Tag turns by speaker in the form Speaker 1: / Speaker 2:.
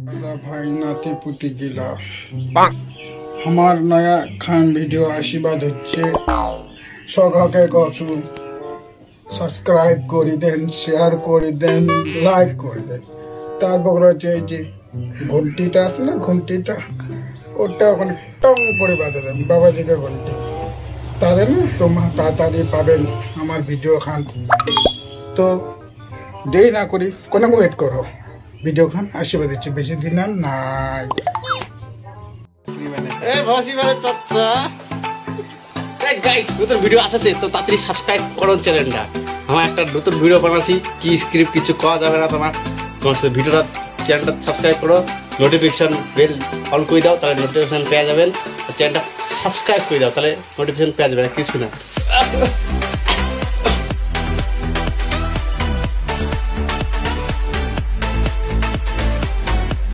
Speaker 1: दादा भाई नाती पुती गिला हमार नया खान वीडियो आशीर्वाद होच्छे सगाके कछु সাবস্ক্রাইব করে দেন শেয়ার করে দেন লাইক করে দেন তারপর হচ্ছে এই যে ঘন্টিটা আছে না ঘন্টিটা ওটা ওখানে টং করে বাজা দেন বাবাজিকে ঘন্টি তাহলে না তোমরা তাড়াতাড়ি পাবেন আমার ভিডিও খান তো দেরি না করি কোনো ওয়েট করো ভিডিও খান আশীর্বাদ দিচ্ছি বেশি দিন আর নাই
Speaker 2: ভসি মানে চাচা গাইস নতুন ভিডিও আসছে তো তাড়াতাড়ি সাবস্ক্রাইব করুন চ্যানেলটা আমার একটা নতুন ভিডিও বানাচ্ছি কি স্ক্রিপ্ট কিছু করা যাবে না তোমার সাথে ভিডিওটা চ্যানেলটা সাবস্ক্রাইব করো নোটিফিকেশন বেল অন করে দাও তাহলে নোটিফিকেশন পেয়ে যাবেন চ্যানেলটা সাবস্ক্রাইব করে দাও তাহলে নোটিফিকেশন পেয়ে যাবে কিছু না